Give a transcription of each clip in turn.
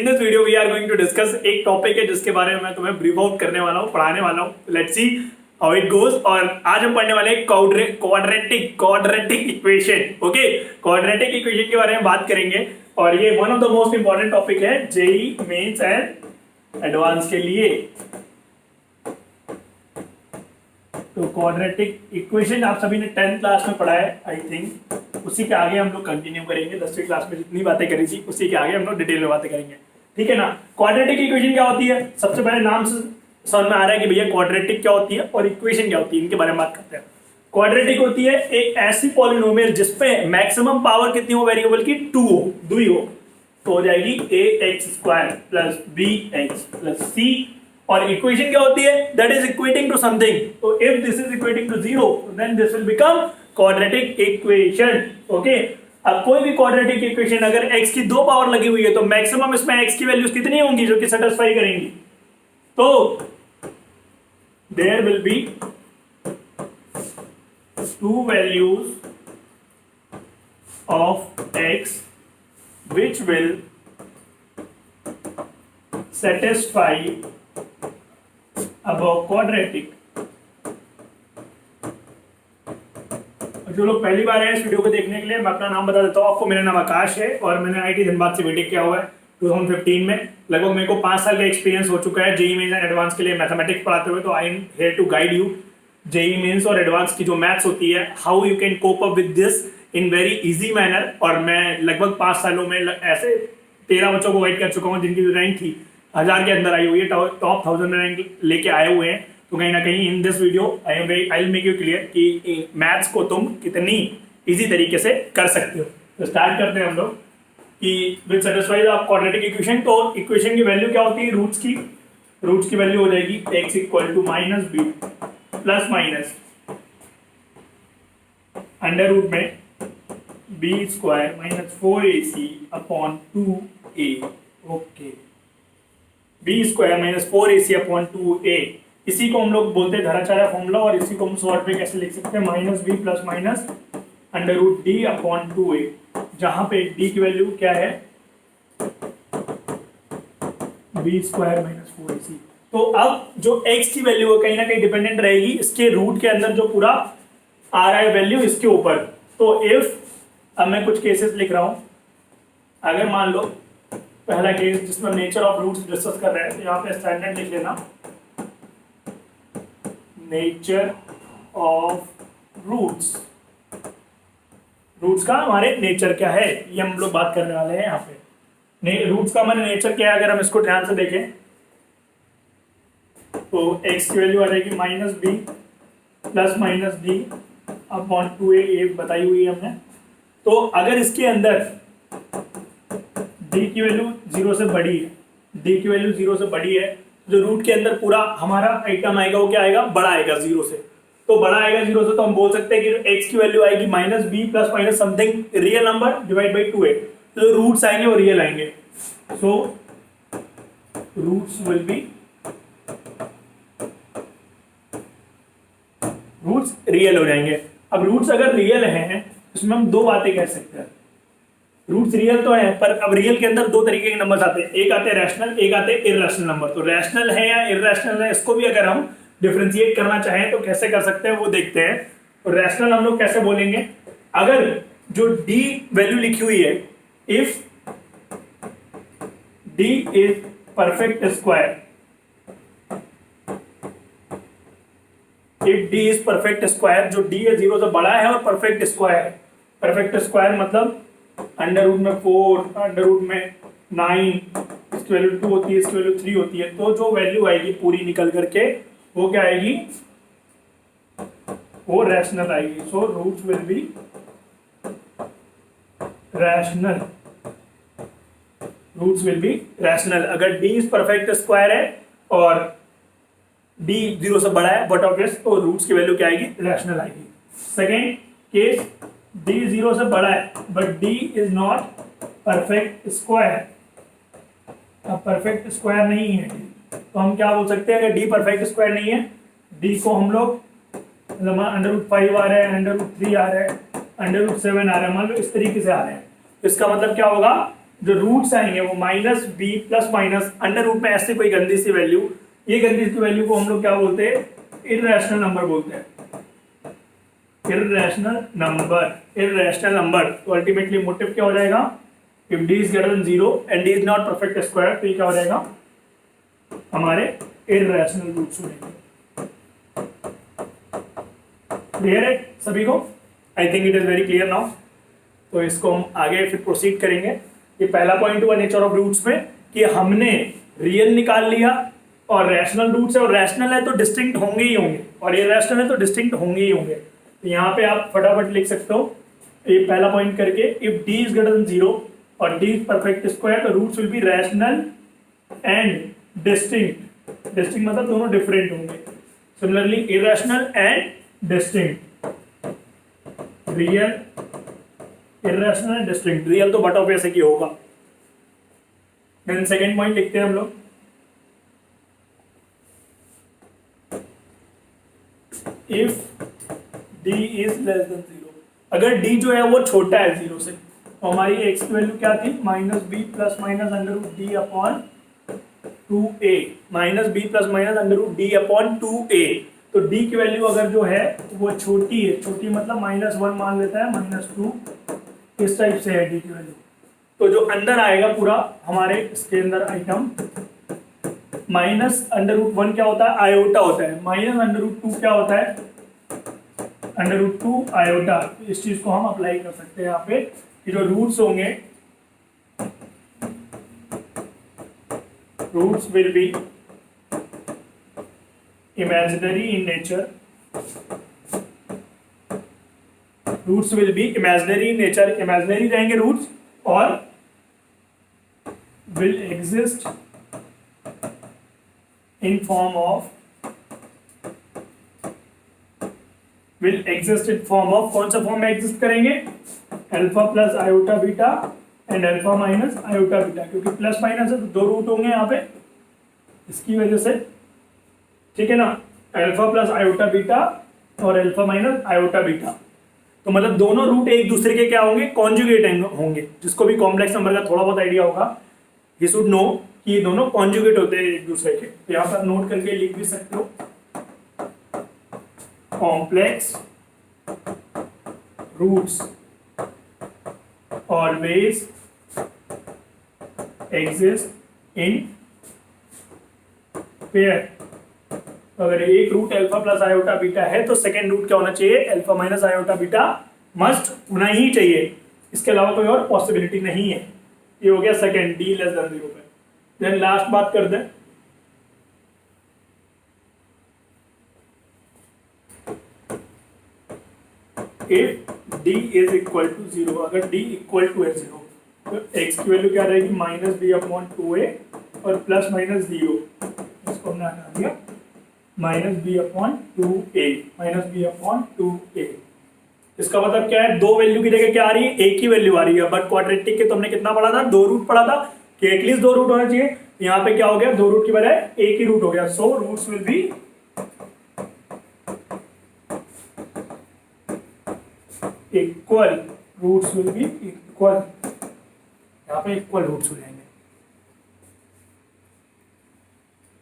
In this video we are going to discuss एक topic है जिसके बारे में मैं तुम्हें ब्रीफ आउट करने वाला हूँ, पढ़ाने वाला हूँ। Let's see how it goes. और आज हम पढ़ने वाले हैं quadratic equation. Okay, quadratic equation के बारे में बात करेंगे और ये one of the most important topic है जेईई मेंस एंड एडवांस के लिए। तो क्वाड्रेटिक इक्वेशन आप सभी ने 10th क्लास में पढ़ा है आई थिंक, उसी के आगे हम लोग कंटिन्यू करेंगे। 10वीं क्लास में जितनी बातें करी थी उसी के आगे हम लोग डिटेल में बातें करेंगे, ठीक है ना। क्वाड्रेटिक इक्वेशन क्या होती है, सबसे पहले नाम से समझ में आ रहा है कि भैया क्वाड्रेटिक क्या होती है और इक्वेशन क्या होती है, इनके बारे में बात करते हैं। क्वाड्रेटिक होती है एक ऐसी पॉलिनोमियल जिसपे मैक्सिमम पावर कितनी हो वेरिएबल की, 2 हो, 2 हो, तो हो जाएगी ax² plus bx plus c। और इक्वेशन क्या होती है, that is equating to something. So if this is equating to 0 then this will become quadratic equation. Okay, अब कोई भी क्वाड्रेटिक इक्वेशन अगर x की 2 पावर लगी हुई है तो मैक्सिमम इसमें x की वैल्यूज कितनी होंगी जो कि सेटिस्फाई करेंगी। तो there will be 2 values of x which will satisfy above quadratic। जो लोग पहली बार है इस वीडियो को देखने के लिए, मैं अपना नाम बता देता हूँ आपको। मेरा नाम आकाश है और मैंने आईटी धनबाद से बीटेक किया हुआ है 2015 में। लगभग मेरे को 5 साल का एक्सपीरियंस हो चुका है जेईई मेंस एंड एडवांस के लिए मैथमेटिक्स पढ़ाते हुए। तो I am here to guide you JEE mains और एडवांस की जो मैथ्स होती है, how you can cope up with this in very easy manner. और मैं लगभग 5 सालों में ऐसे 13 बच्चों को गाइड कर चुका हूँ जिनकी रैंक थी 1000 के अंदर आई हुई है, टॉप 1000 रैंक लेके आए हुए हैं। तो कहीं ना कहीं इन this video I will make you clear कि मैथ्स को तुम कितनी इजी तरीके से कर सकते हो। तो स्टार्ट करते हैं हम लोग कि will satisfy the quadratic equation. तो इक्वेशन की वैल्यू क्या होती है, रूट्स की वैल्यू हो जाएगी x equal to -b plus minus under root में b² minus 4ac upon 2a। Okay, b² minus 4ac upon 2a, इसी को हम लोग बोलते हैं धराचार्य फॉर्मूला। और इसी को हम शॉर्ट में कैसे लिख सकते हैं, -b plus minus under root d upon 2a, जहां पे d की वैल्यू क्या है, b² माइनस 4ac। तो अब जो x की वैल्यू है कहीं ना कहीं डिपेंडेंट रहेगी इसके रूट के अंदर जो पूरा आ रहा है वैल्यू इसके ऊपर। तो इफ, अब मैं कुछ केसेस लिख रहा हूं, अगर मान लो पहला केस जिसमें नेचर ऑफ रूट्स डिस्कस कर रहे हैं, तो यहाँ पे स्टैंडर्ड लिख लेना, नेचर ऑफ रूट्स का हमारे नेचर क्या है ये हम लोग बात करने वाले हैं यहाँ पे। रूट्स का हमारे नेचर क्या है, अगर हम इसको ध्यान से देखें तो x की वैल्यू आ जाएगी -b plus minus d upon 2a, ये बताई हुई है हमने। तो अगर इसके अंदर d की वैल्यू 0 से बड़ी है, d की वैल्यू 0 से बड़ी है, जो रूट के अंदर पूरा हमारा आइटम आएगा वो क्या आएगा, बड़ा आएगा 0 से। तो बड़ा आएगा 0 से, तो हम बोल सकते हैं कि x की वैल्यू आएगी -b plus minus something real number divide by 2a। तो रूट्स आएंगे वो रियल आएंगे। So roots will be, roots real हो जाएंगे। अब रूट्स अगर रियल हैं इसमें हम 2 बातें कह सकते हैं। रूट्स रियल तो है, पर अब रियल के अंदर 2 तरीके के नंबर्स आते हैं, एक आते हैं रैशनल, एक आते हैं इररेशनल नंबर। तो रैशनल है या इररेशनल है, इसको भी अगर हम डिफरेंशिएट करना चाहें तो कैसे कर सकते हैं वो देखते हैं। तो रैशनल हम लोग कैसे बोलेंगे, अगर जो d वैल्यू लिखी हुई है, if d is perfect square, if d is perfect square, जो d है 0 से बड़ा है और परफेक्ट स्क्वायर। परफेक्ट स्क्वायर मतलब अंडर रूट में 4, अंडर रूट में 9, इसकी वैल्यू 2 होती है, इसकी वैल्यू 3 होती है। तो जो वैल्यू आएगी पूरी निकल करके वो क्या आएगी, वो रैशनल आएगी। So roots will be rational, roots will be rational अगर d इज परफेक्ट स्क्वायर है और d 0 से बड़ा है बट ऑब्वियस, तो रूट्स की वैल्यू क्या आएगी, रैशनल आएगी। सेकेंड केस, d 0 से बड़ा है but d is not perfect square. अब परफेक्ट स्क्वायर नहीं है तो हम क्या बोल सकते हैं, अगर d परफेक्ट स्क्वायर नहीं है, d को हम लोग √5 आ रहा है, √3 आ रहा है, √7 आ रहा है, मान लो इस तरीके से आ रहे हैं। तो इसका मतलब क्या होगा, जो रूट्स आएंगे वो minus b plus minus under root में ऐसे कोई गंदी सी वैल्यू, ये गंदी सी वैल्यू को हम लोग क्या बोलते हैं, इर्रेशनल नंबर बोलते हैं। इर्रेशनल नंबर तो अल्टीमेटली मोटिव क्या हो जाएगा, if d is greater than 0 and D is not perfect square, तो ये क्या हो जाएगा, हमारे इर्रेशनल रूट्स हो जाएंगे। क्लियर है सभी को? I think it is very clear now. तो इसको हम आगे फिर प्रोसीड करेंगे। ये पहला पॉइंट हुआ नेचर ऑफ रूट्स में कि हमने रियल निकाल लिया और रैशनल रूट्स है, और रैशनल है तो डिस्टिंक्ट होंगे ही होंगे, और इरेशनल है तो डिस्टिंक्ट होंगे ही होंगे। तो यहाँ पे आप फटाफट लिख सकते हो ये पहला पॉइंट करके, if d is greater than 0 और डी इज परफेक्ट स्क्वायर, तो roots will be rational and distinct. Distinct मतलब दोनों डिफरेंट होंगे। Similarly irrational and distinct, real, irrational and distinct. Real तो बट ऑफ ऐसे की होगा। देन सेकंड पॉइंट लिखते हैं हम लोग, if d is less than 0, अगर d जो है वो छोटा है 0 से, तो हमारी x की वैल्यू क्या थी, minus b plus minus under root d upon 2a, minus b plus minus under root d upon 2a। तो d की वैल्यू अगर जो है वो छोटी है, छोटी मतलब -1 मान लेता है, -2, इस टाइप से है d की वैल्यू, तो जो अंदर आएगा पूरा हमारे इसके अंदर आइटम, माइनस अंडर रूट 1 क्या होता है, आयोटा होता है, माइनस अंडर रूट 2 क्या होता है, अंडर रूट 2 आयोटा। इस चीज को हम अप्लाई कर सकते हैं यहाँ पे कि जो रूट्स होंगे, roots will be imaginary in nature, roots will be imaginary in nature, imaginary रहेंगे रूट्स, और will exist in form of, will exist in form of, कौन सा फॉर्म में एग्जिस्ट करेंगे, alpha plus iota beta and alpha minus iota beta, क्योंकि plus minus है तो दो रूट होंगे यहाँ पे, इसकी वजह से, ठीक है ना, अल्फा प्लस आयोटा बीटा और अल्फा माइनस आयोटा बीटा। तो मतलब दोनों रूट एक दूसरे के क्या होंगे, कॉन्जुगेट होंगे। जिसको भी कॉम्प्लेक्स नंबर का थोड़ा बहुत आइडिया होगा, ही शुड नो कि ये दोनों कॉन्जुगेट होते हैं एक दूसरे के। तो यहाँ पर नोट करके लिख भी सकते हो, complex roots always exist in pair. तो अगर एक root alpha plus iota beta है तो सेकेंड रूट क्या होना चाहिए, alpha minus iota beta must होना ही चाहिए, इसके अलावा कोई और पॉसिबिलिटी नहीं है। ये हो गया सेकेंड, डी लेस देन 0 पे। देन लास्ट बात कर दें, if d is equal to 0, अगर d इक्वल टू है 0, तो x की वैल्यू क्या रहेगी, माइनस बी अपॉन 2a और प्लस माइनस 0, इसको हमने हटा दिया, minus b upon 2a, minus b upon 2a। इसका मतलब क्या है, दो वैल्यू की जगह क्या आ रही है, एक ही वैल्यू आ रही है। बट क्वाड्रेटिक के तो हमने कितना पढ़ा था, दो रूट पढ़ा था कि एटलीस्ट दो रूट होना चाहिए। यहाँ पे क्या हो गया, दो रूट की बजाय एक ही रूट हो गया। So roots will be equal, roots will be equal, यहाँ पे इक्वल रूट्स हो जाएंगे,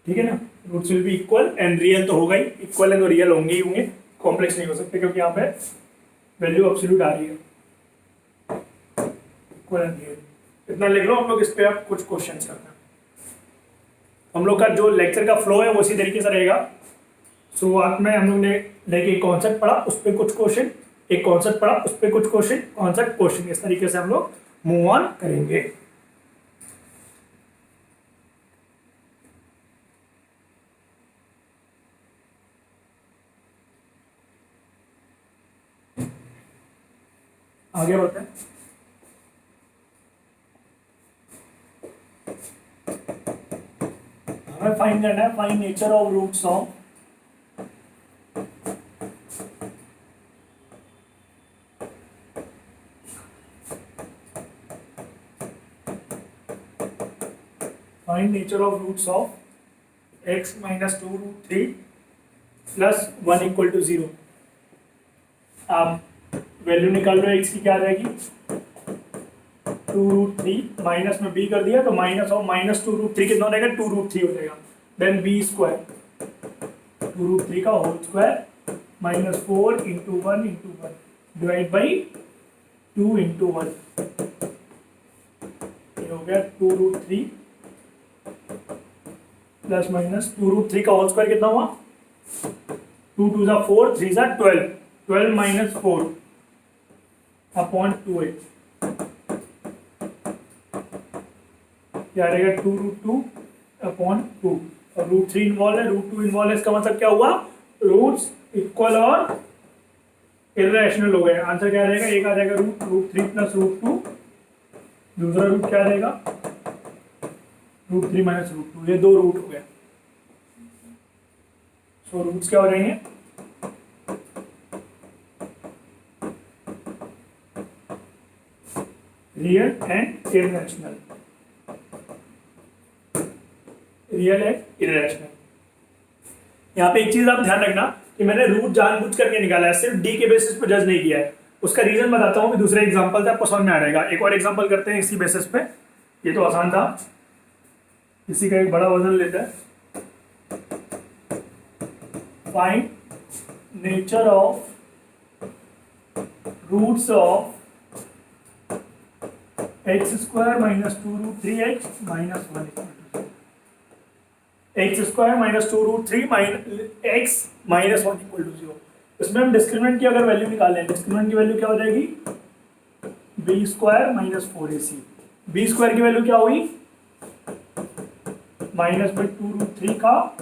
ठीक है ना। Roots will be equal and real तो होगा ही, इक्वल है तो रियल होंगे ही होंगे, कॉम्प्लेक्स नहीं हो सकते क्योंकि यहाँ पे वैल्यू एब्सोल्यूट आ रही है। इक्वल एंड रियल, इतना लिख लो। हम लोग इस पे अब कुछ क्वेश्चन करना है। हम लोग का जो लेक्चर का फ्लो है वो इसी तरीके से रहेगा। शुरुआत में हम लोग ने लेके कॉन्सेप्ट पढ़ा, उस पर कुछ क्वेश्चन, एक कॉन्सेप्ट पढ़ा, उस पर कुछ क्वेश्चन, कॉन्सेप्ट क्वेश्चन, इस तरीके से हम लोग मूव ऑन करेंगे। आगे बढ़ते हैं। हमें फाइंड करना है, find nature of roots of find nature of roots of x minus 2 root 3 plus 1 equal to 0। आप वैल्यू निकाल लो, x की क्या रहेगी, 2√3 माइनस में b कर दिया तो माइनस ऑफ माइनस 2√3 कितना हो जाएगा 2√3 हो जाएगा। देन b स्क्वायर 2√3 का whole square minus 4 into 1 divide by 2 into 1, ये हो गया 2√3 प्लस माइनस 2√3 का होल स्क्वायर कितना हुआ 2 2 जा 4 3 जा 12 12 माइनस 4 अपॉन 2a क्या रहेगा 2√2 अपॉन 2 और √3 इन्वॉल्व है √2 इन्वॉल्व है, इसका मतलब क्या हुआ रूट्स इक्वल और इर्रेशनल हो गए। आंसर क्या रहेगा एक आ जाएगा √3 प्लस √2, दूसरा रूट क्या रहेगा √3 माइनस √2, ये दो रूट हो गया। सो रूट्स क्या हो जाएंगे real and irrational, real and irrational. यहाँ पे एक चीज आप ध्यान रखना कि मैंने रूट जानबूझ करके निकाला है, सिर्फ डी के बेसिस पे जज नहीं किया है। उसका रीजन बताता हूँ कि दूसरे एग्जांपल से आपको समझ में आ जाएगा। एक और एग्जांपल करते हैं इसी बेसिस पे, ये तो आसान था। इसी का एक बड़ा वजन लेता है, find nature of roots of x² minus 2√3x minus 1 x² minus 2√3 x minus 1 equal to 0। इसमें हम डिस्क्रिमिनेंट की अगर वैल्यू निकालें, डिस्क्रिमिनेंट की वैल्यू क्या हो जाएगी b² माइनस 4ac। b² की वैल्यू क्या हुई माइनस में 2√3 का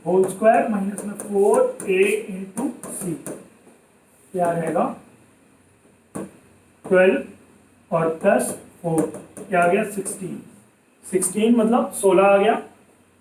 होल स्क्वायर माइनस में 4a इंटू सी, क्या रहेगा 12 और प्लस 4 क्या आ गया 16 मतलब 16 आ गया।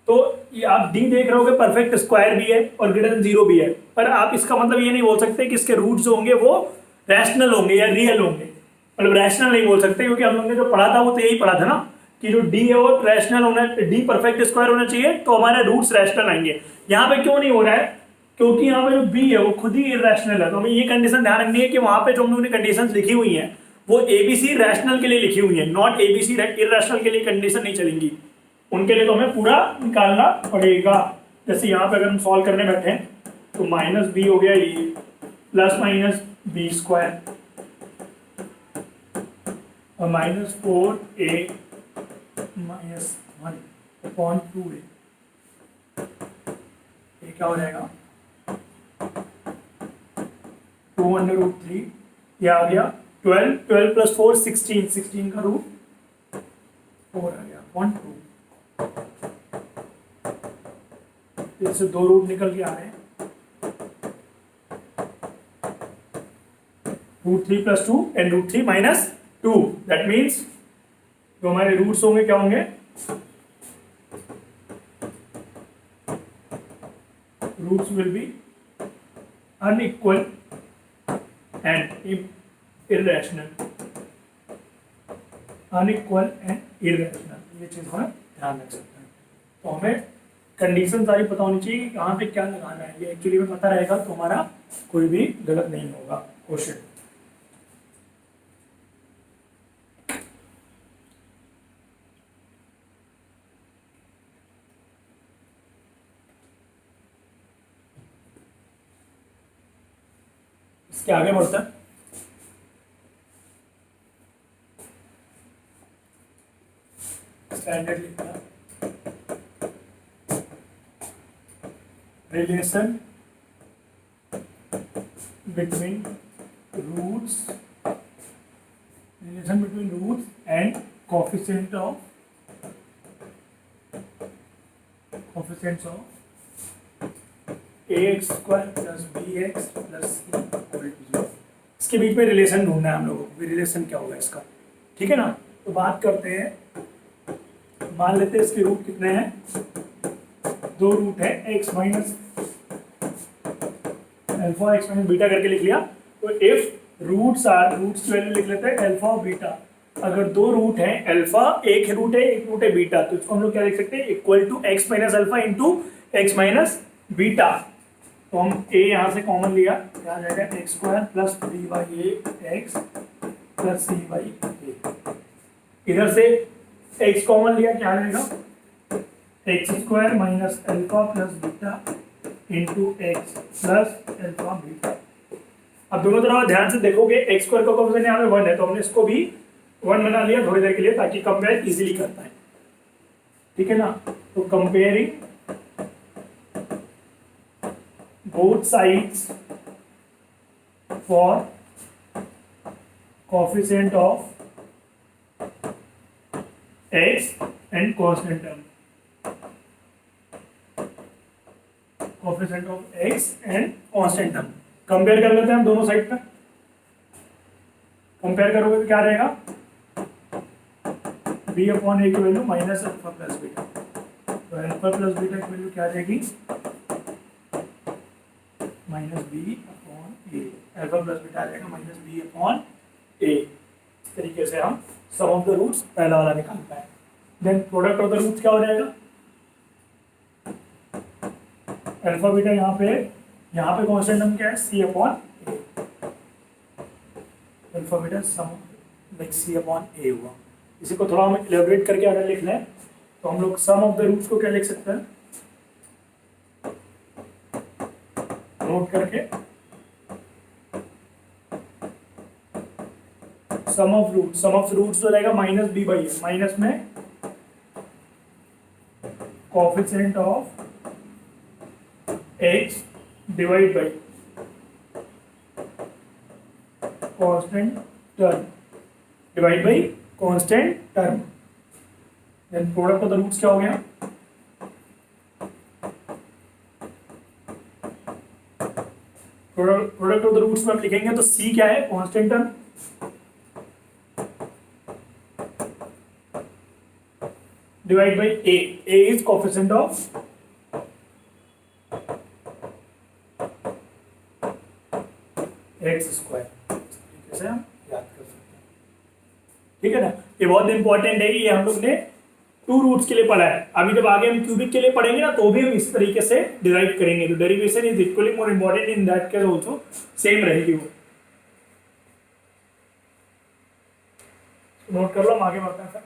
तो ये आप डी देख रहे होगे परफेक्ट स्क्वायर भी है और ग्रेटर देन 0 भी है, पर आप इसका मतलब ये नहीं बोल सकते कि इसके रूट जो होंगे वो रैशनल होंगे या रियल होंगे। मतलब रैशनल नहीं बोल सकते क्योंकि हम लोगों ने जो पढ़ा था वो तो यही पढ़ा था ना कि जो डी है वो रैशनल होना, डी परफेक्ट स्क्वायर होना चाहिए तो हमारे रूट्स रैशनल आएंगे। यहाँ पे क्यों नहीं हो रहा है क्योंकि यहाँ पे जो बी है वो खुद ही इरैशनल है। तो हमें ये कंडीशन ध्यान रखनी है कि वहां पे जो हम लोगों ने कंडीशन लिखी हुई है वो एबीसी रैशनल के लिए लिखी हुई है, नॉट एबीसी इरैशनल के लिए कंडीशन नहीं चलेंगी। उनके लिए तो हमें पूरा निकालना पड़ेगा। जैसे यहाँ पे अगर हम सॉल्व करने बैठे तो माइनस बी हो गया ये प्लस माइनस b² और minus 4a minus 1 upon 2a, ये क्या हो जाएगा 2√3, ये आ गया 12 प्लस 4 16 का रूट 4 आ गया अपॉन 2। इससे दो रूट निकल के आ रहे हैं √3 plus 2 and √3 minus 2। That means जो हमारे रूट्स होंगे क्या होंगे roots will be unequal and irrational, unequal and irrational. ये चीज हमें ध्यान रख सकते हैं। तो हमें कंडीशन सारी पता होनी चाहिए कि कहाँ पे क्या लगाना है, ये एक्चुअली में पता रहेगा तो हमारा कोई भी गलत नहीं होगा क्वेश्चन। इसके आगे बढ़ता है स्टैंडर्ड लिखना relation between roots and coefficients of ax square plus bx plus c equal to 0। इसके बीच में रिलेशन ढूंढना है हम लोगों को, रिलेशन क्या होगा इसका, ठीक है ना। तो बात करते हैं, मान लेते हैं इसके रूट कितने हैं, दो रूट है x minus alpha x minus beta करके लिख लिया। तो इफ रूट्स की वैल्यू लिख लेते हैं अल्फा और बीटा। अगर दो रूट है अल्फा, एक रूट है बीटा, तो इसको हम लोग क्या लिख सकते हैं equal to x minus alpha into x minus beta. तो हम a यहाँ से कॉमन लिया, क्या आ जाएगा x² plus 3/a x plus c/a। इधर से x कॉमन लिया, क्या आ जाएगा, x square minus alpha plus beta into x plus alpha beta. अब दोनों तरफ ध्यान से देखोगे, एक्स स्क्वायर का कोफिशिएंट यहाँ पे 1 है, तो हमने इसको भी 1 बना लिया थोड़ी देर के लिए, ताकि कंपेयर इजीली कर पाए, ठीक है ना। तो comparing both sides for coefficient of x and constant term, coefficient of x and constant term compare कर लेते हैं हम दोनों साइड पे। कंपेयर करोगे तो क्या रहेगा, बी अपॉन ए की value minus alpha plus beta, तो अल्फा प्लस बीटा की वैल्यू क्या आ जाएगी, माइनस बी अपॉन ए, अल्फा प्लस बीटा आ जाएगा माइनस बी अपॉन ए। इस तरीके से हम सम ऑफ द रूट्स पहला वाला निकाल पाए। Then product of the roots क्या हो जाएगा, अल्फा बीटा यहाँ पे कांस्टेंट टर्म क्या है, सी अपॉन ए, अल्फा बीटा सम लाइक सी अपॉन ए हुआ। इसी को थोड़ा हम इलेबोरेट करके अगर लिख लें तो हम लोग सम ऑफ द रूट्स को क्या लिख सकते हैं, नोट करके, सम ऑफ रूट्स हो जाएगा minus B by A, minus में coefficient of X divide by constant term, divide by constant term. Then product of the roots क्या हो गया, प्रोडक्ट ऑफ द रूट्स में हम लिखेंगे तो सी क्या है, constant term, divide by A is coefficient of x square. इस तरीके से हम याद कर सकते हैं, ठीक है ना। ये बहुत इंपॉर्टेंट है, ये हम लोग ने 2 रूट्स के लिए पढ़ा है। अभी जब आगे हम क्यूबिक के लिए पढ़ेंगे ना, तो भी हम इस तरीके से डिराइव करेंगे। तो derivation is equally more important in that case also, same रहेगी वो, नोट कर लो, हम आगे बढ़ते हैं सर।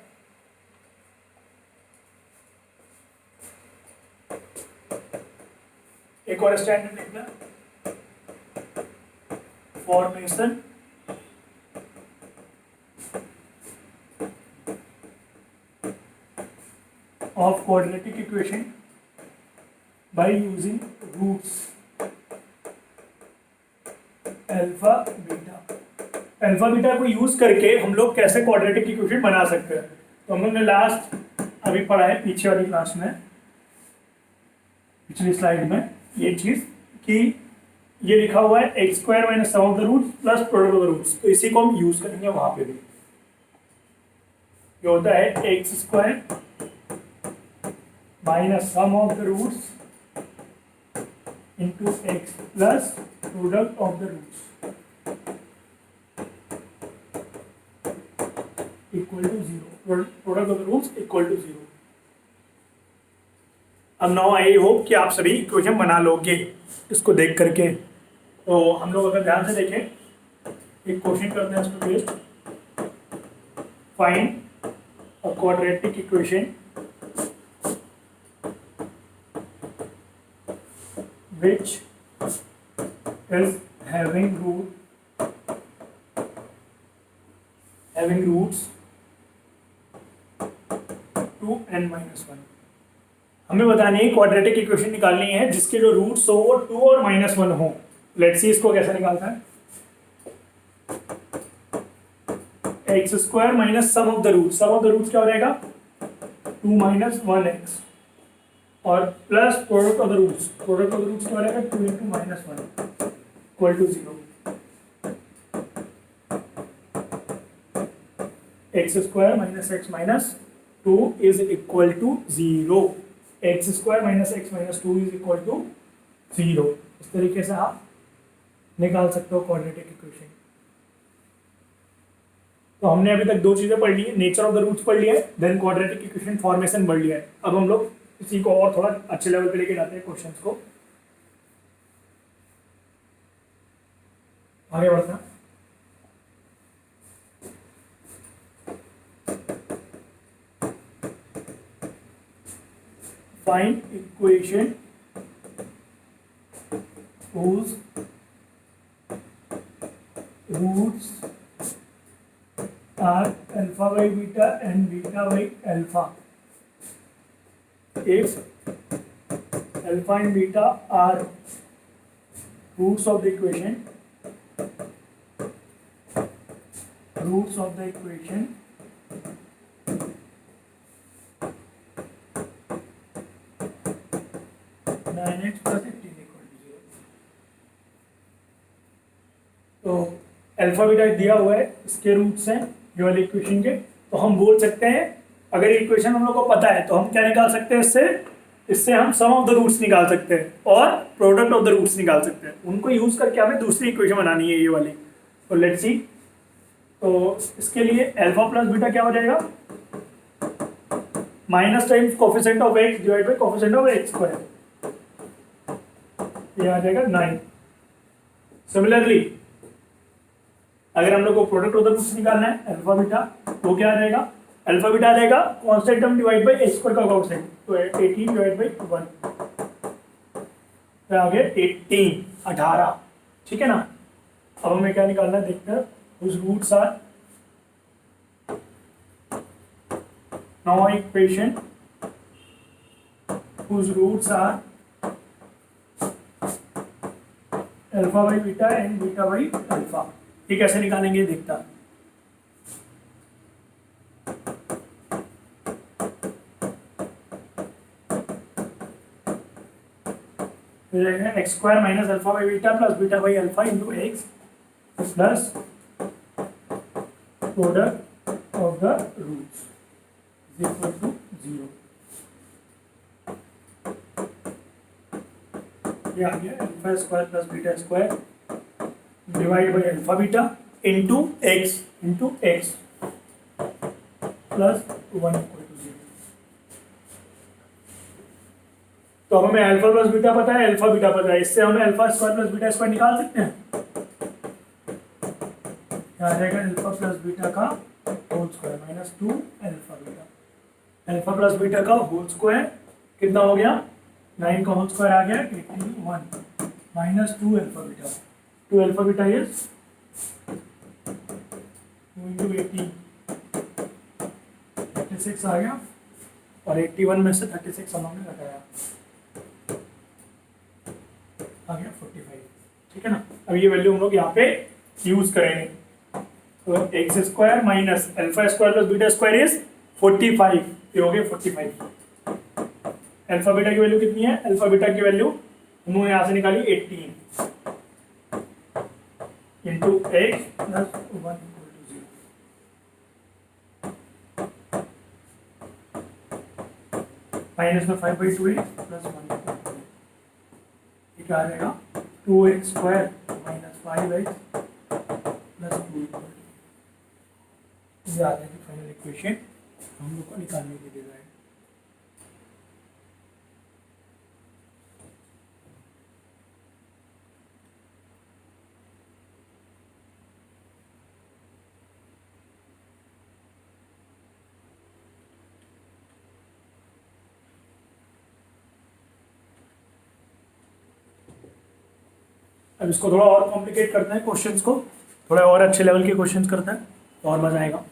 एक और स्टैंडर्ड लिखना, formation of quadratic equation by using roots alpha beta को यूज करके हम लोग कैसे क्वाड्रेटिक इक्वेशन बना सकते हैं। तो हम लोग ने लास्ट अभी पढ़ा है पीछे वाली क्लास में, पिछली स्लाइड में, ये चीज कि ये लिखा हुआ है x square minus sum of the roots plus product of the roots, तो इसी को हम यूज करेंगे वहां पे भी। ये होता है x square minus sum of the roots into x plus product of the roots equal to 0, product of the roots equal to 0। अब नाउ आई होप कि आप सभी इक्वेशन बना लोगे इसको देख करके। तो हम लोग अगर ध्यान से देखें, एक क्वेश्चन करते हैं इसको based, find a quadratic equation which is having roots 2n minus 1। हमें बतानी है क्वाड्रेटिक इक्वेशन निकालनी है जिसके जो रूट्स हो वो 2 और -1 हो। लेट्स सी इसको कैसे निकालता है, x square minus sum of the roots क्या हो जाएगा, 2 माइनस 1x और plus product of the roots क्या हो जाएगा, 2 into minus 1 equal to 0। X square minus x minus 2 is equal to 0, x square minus x minus 2 is equal to 0। इस तरीके से आप निकाल सकते हो क्वाड्रेटिक इक्वेशन। तो हमने अभी तक 2 चीजें पढ़ ली है, नेचर ऑफ द रूट्स पढ़ लिया है, देन क्वाड्रेटिक इक्वेशन फॉर्मेशन पढ़ लिया है। अब हम लोग इसी को और थोड़ा अच्छे लेवल पे लेके जाते हैं क्वेश्चंस को, आगे बढ़ते हैं। find equation whose roots are alpha by beta and beta by alpha. If alpha and beta are roots of the equation, then x plus 18 equal to 0. तो अल्फा बीटा दिया हुआ है, इसके रूट्स हैं ये वाले इक्वेशन के, तो हम बोल सकते हैं अगर इक्वेशन हम लोग को पता है तो हम क्या निकाल सकते हैं इससे हम सम ऑफ द रूट्स निकाल सकते हैं और प्रोडक्ट ऑफ द रूट्स निकाल सकते हैं। उनको यूज करके हमें दूसरी इक्वेशन बनानी है ये वाली। तो लेट्स सी, तो इसके लिए अल्फा प्लस बीटा क्या हो जाएगा, minus times coefficient of X divide by coefficient of x square, ये आ जाएगा 9। सिमिलरली अगर हम लोग को प्रोडक्ट ऑफ द रूट्स निकालना है अल्फा बीटा, तो क्या आ जाएगा, अल्फा बीटा आ जाएगा constant term divide by x square का कांस्टेंट, तो 18 डिवाइड बाय 1 तो आ गया 18। ठीक है ना। अब हमें क्या निकालना है देखते हैं, whose roots are now equation whose roots are alpha by beta and beta by alpha। ये कैसे निकालेंगे देखता, x square minus alpha by beta plus beta by alpha into x plus product of the roots is equal to 0। ये आ गया alpha square plus beta square divide by alpha beta into x plus 1 equal to 0। तो अब हमें alpha plus beta पता है, alpha beta पता है, इससे हमें alpha square plus beta square निकाल सकते हैं। क्या आ जाएगा, अल्फा प्लस बीटा का whole square minus 2 alpha beta, alpha plus beta का होल स्क्वायर कितना हो गया, 9 का होल स्क्वायर आ गया 81 minus 2 alpha beta, 2 alpha beta is 2 into 18 36 आ गया, और 81 में से 36 हम लोगने घटाया आ गया 45। ठीक है ना। अब ये वैल्यू हम लोग यहाँ पे यूज करेंगे, तो x square minus alpha square plus beta square is 45, ये हो गया 45। अल्फा बीटा की वैल्यू कितनी है, अल्फा बीटा की वैल्यू हम लोग यहाँ से निकाली 18 into x plus 1 equal to 0 minus में 5/2 एक्स प्लस 1 क्या आ जाएगा, 2x square minus 5x plus 2 equal to, ये आ जाएगी फाइनल इक्वेशन हम लोग को निकालने के लिए। अब इसको थोड़ा और कॉम्प्लिकेट करते हैं, क्वेश्चंस को थोड़ा और अच्छे लेवल के क्वेश्चंस करते हैं तो और मजा आएगा।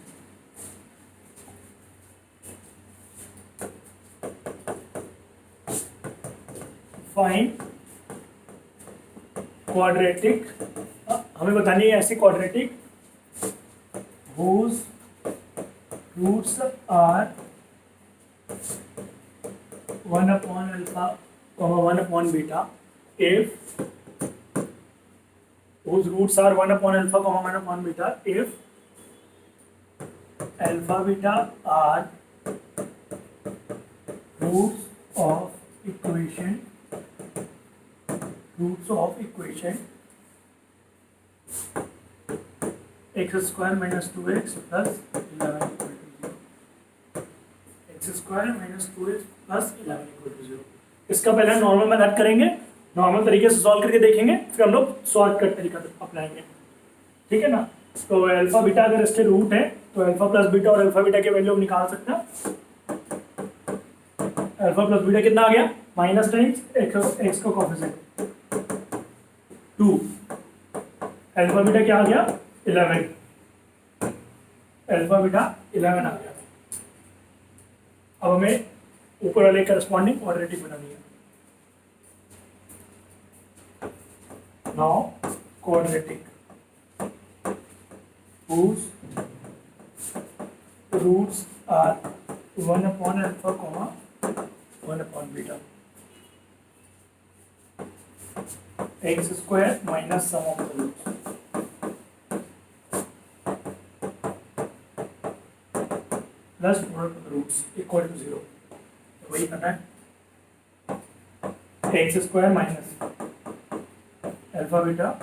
फाइंड क्वाड्रेटिक, हमें बतानी है ऐसी quadratic whose roots are 1 upon alpha, 1 upon beta if whose roots are 1 upon alpha, 1 upon beta if alpha beta are roots of equation x square minus 2x plus 11 equal to 0, x square minus 2x plus 11 equal to 0। इसका पहले normal method करेंगे, normal तरीके से solve करके देखेंगे, फिर हम लोग शॉर्टकट तरीका अपनाएंगे। ठीक है ना। तो अल्फा बीटा अगर इसके रूट है तो अल्फा प्लस बीटा और अल्फा बीटा के वैल्यू हम निकाल सकते हैं। अल्फा प्लस बीटा कितना आ गया, माइनस टाइम्स एक्स का कोफिशिएंट 2, अल्फा बीटा क्या आ गया 11, अल्फा बीटा 11 आ गया। अब हमें ऊपर वाले करस्पॉन्डिंग क्वाड्रेटिक बनानी है। Now quadratic whose roots are 1 upon alpha comma 1 upon beta, x square minus sum of the roots plus product of the roots equal to 0। वही करना है, x square minus alpha beta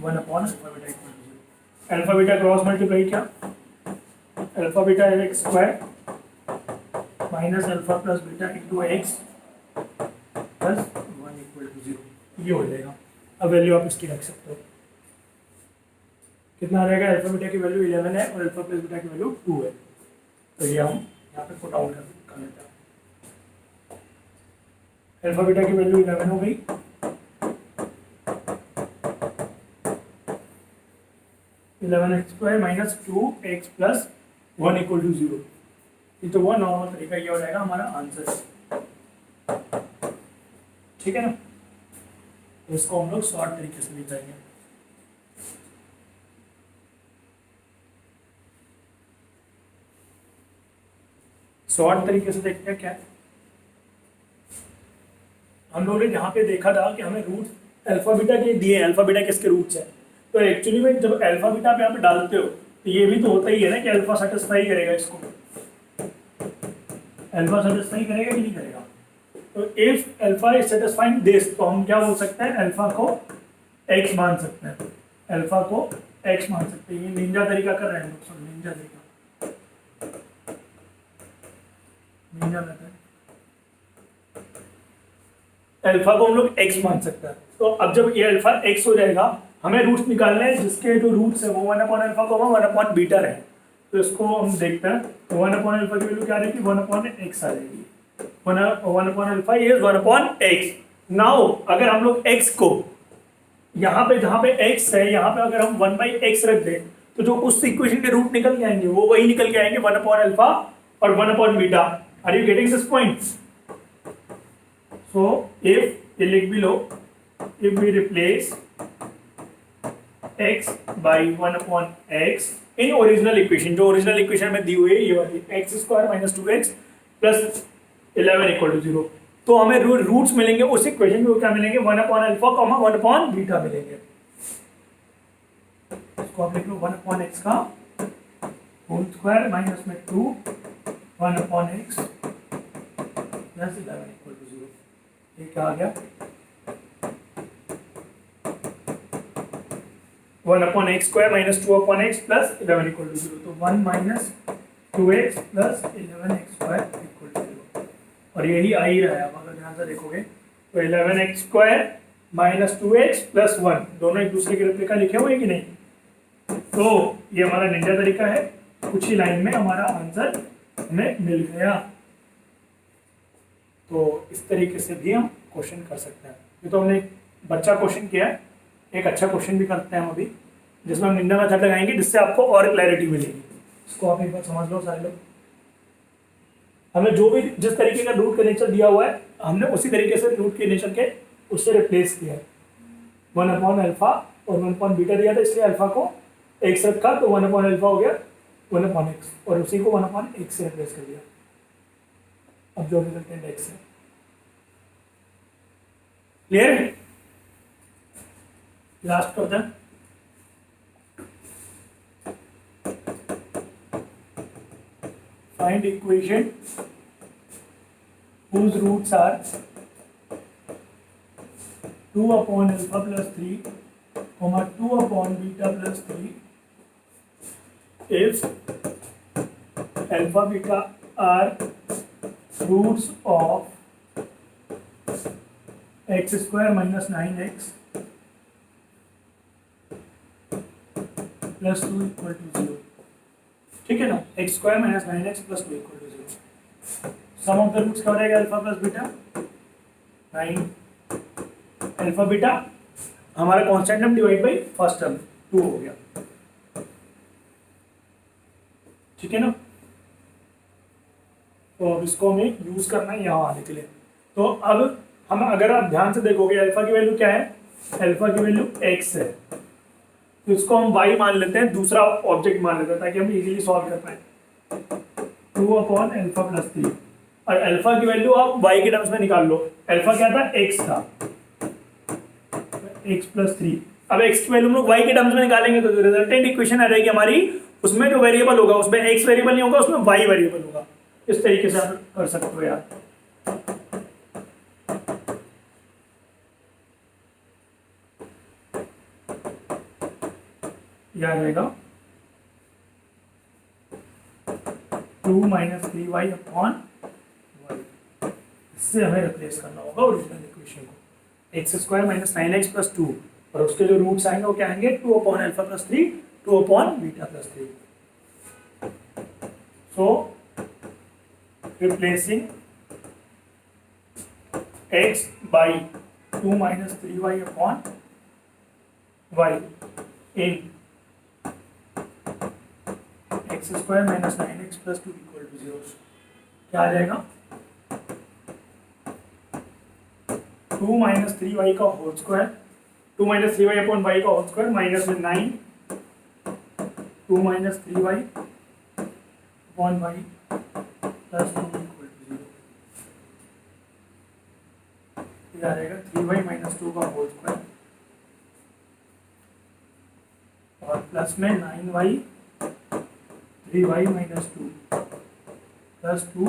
one upon alpha beta equal to 0। Alpha beta cross multiply क्या, alpha beta X square minus alpha plus beta into x plus 1 equal to 0, ये हो जाएगा। अब value आप इसकी रख सकते हो, कितना आ जाएगा, अल्फा बीटा की वैल्यू 11 है और अल्फा प्लस बीटा की वैल्यू 2 है, तो ये हम यहाँ पे पुट आउट कर लेते हैं। अल्फा बीटा की वैल्यू 11 हो गई, 11x square minus 2x plus 1 equal to 0। ये तो वो नॉर्मल तरीका ये हो जाएगा हमारा आंसर, ठीक है ना। तो इसको हम लोग शॉर्ट तरीके से लिखेंगे। शॉर्ट तरीके से देखते हैं क्या है। हम लोगों ने यहाँ पे देखा था कि हमें रूट अल्फा बीटा के दिए, अल्फा बीटा किसके रूट्स है, तो एक्चुअली में जब अल्फा बीटा आप यहाँ पे डालते हो तो ये भी तो होता ही है ना कि अल्फा सेटिस्फाई करेगा इसको, अल्फा सेटिस्फाई करेगा कि नहीं करेगा। तो if alpha is satisfying this, तो हम क्या बोल सकते हैं, अल्फा को एक्स मान सकते हैं, अल्फा को एक्स मान सकते हैं। ये निंजा तरीका कर रहे हैं लोग, सब निंजा तरीका, निंजा मेथड। अल्फा को हम लोग एक्स मान सकते हैं। तो अब जब ये अल्फा एक्स हो जाएगा, हमें रूट्स निकालने हैं जिसके जो रूट्स है वो 1 अपॉन अल्फा को 1 अपॉन बीटा रहे। तो इसको हम देखते हैं, तो 1 अपॉन अल्फा की वैल्यू क्या रहेगी, 1 अपॉन एक्स आ जाएगी, 1 upon alpha is 1 upon x. Now अगर हम लोग एक्स को यहाँ पे जहाँ पे एक्स है यहाँ पे अगर हम 1 बाई एक्स रख दें, तो जो उस इक्वेशन के रूट निकल के आएंगे वो वही निकल के आएंगे 1 अपॉन अल्फा और 1 upon beta. Are you getting this point? So if ये लिख भी लो, if we replace x by 1 upon x in original equation, जो ओरिजिनल इक्वेशन में दी हुई है ये वाली x square minus 2x plus 11 equal to 0, तो हमें रूट्स मिलेंगे उस इक्वेशन में, क्या मिलेंगे, 1 upon alpha comma 1 upon beta मिलेंगे। इसको आप लिख लो 1 अपॉन x का होल स्क्वायर माइनस में 2 1 upon x plus 11 equal to 0। ये क्या आ गया, 1 upon x square minus 2 upon x plus 11 equal to 0। तो 1 minus 2x plus 11x square equal to 0, और यही आ ही रहा है। अब अगर ध्यान से देखोगे तो 11x square minus 2x plus 1 दोनों एक दूसरे के रेप्लिका लिखे हुए कि नहीं। तो ये हमारा निंजा तरीका है, कुछ ही लाइन में हमारा आंसर हमें मिल गया। तो इस तरीके से भी हम क्वेश्चन कर सकते हैं। ये तो हमने एक बच्चा क्वेश्चन किया है, एक अच्छा क्वेश्चन भी करते हैं हम अभी, जिसमें हम निंजा मेथड लगाएंगे जिससे आपको और क्लैरिटी मिलेगी। इसको आप एक बार समझ लो सारे लोग। हमें जो भी जिस तरीके का रूट का नेचर दिया हुआ है, हमने उसी तरीके से रूट के नेचर के उससे रिप्लेस किया है। 1 अपॉन अल्फा और 1 अपॉन बीटा दिया था, इसलिए अल्फा को एक्स रखा, तो 1 अपॉन अल्फा हो गया 1 अपॉन एक्स, और उसी को 1 अपॉन एक्स से रिप्लेस कर दिया। अब जो रिजल्टेंट एक्स है, क्लियर है। Last question, find equation whose roots are 2 upon alpha plus 3, 2 upon beta plus 3 if alpha beta are roots of x square minus 9x plus 2 equal to 0। ठीक है ना, x square minus 9x plus 2 equal to 0। Sum of the roots क्या हो जाएगा, alpha plus beta 9 alpha beta हमारा constant term divide by first term 2 हो गया, ठीक है ना। तो अब इसको हमें यूज करना है यहाँ आने के लिए। तो अब हम अगर आप ध्यान से देखोगे अल्फा की वैल्यू क्या है, अल्फा की वैल्यू x है, तो इसको हम y मान लेते हैं, दूसरा ऑब्जेक्ट मान लेते हैं ताकि हम इजीली सॉल्व कर पाए। 2/अल्फा प्लस 3 और अल्फा की वैल्यू आप y के टर्म्स में निकाल लो। अल्फा क्या था, x था, x प्लस 3। अब x की वैल्यू हम लोग y के टर्म्स में निकालेंगे तो जो रिजल्टेंट इक्वेशन आ जाएगी हमारी, उसमें जो वेरिएबल होगा उसमें x वेरिएबल नहीं होगा, उसमें y वेरिएबल होगा। इस तरीके से आप कर सकते हो यार। याद रहेगा 2 माइनस 3y अपॉन y, इससे हमें रिप्लेस करना होगा ओरिजिनल इक्वेशन को। X square minus 9x plus 2 और उसके जो रूट्स आएंगे वो क्या आएंगे, 2/अल्फा प्लस 3 2/बीटा plus 3। So replacing x by 2 minus 3y upon y in x square minus 9x plus 2 equal to 0। क्या आ जाएगा, 2 माइनस 3y का whole square, 2 minus 3y upon y का होल स्क्वायर माइनस में 9 2 minus 3y upon y plus 2 equal to 0। क्या आ जाएगा, 3y minus 2 का होल स्क्वायर और प्लस में 9y 3y माइनस 2 प्लस 2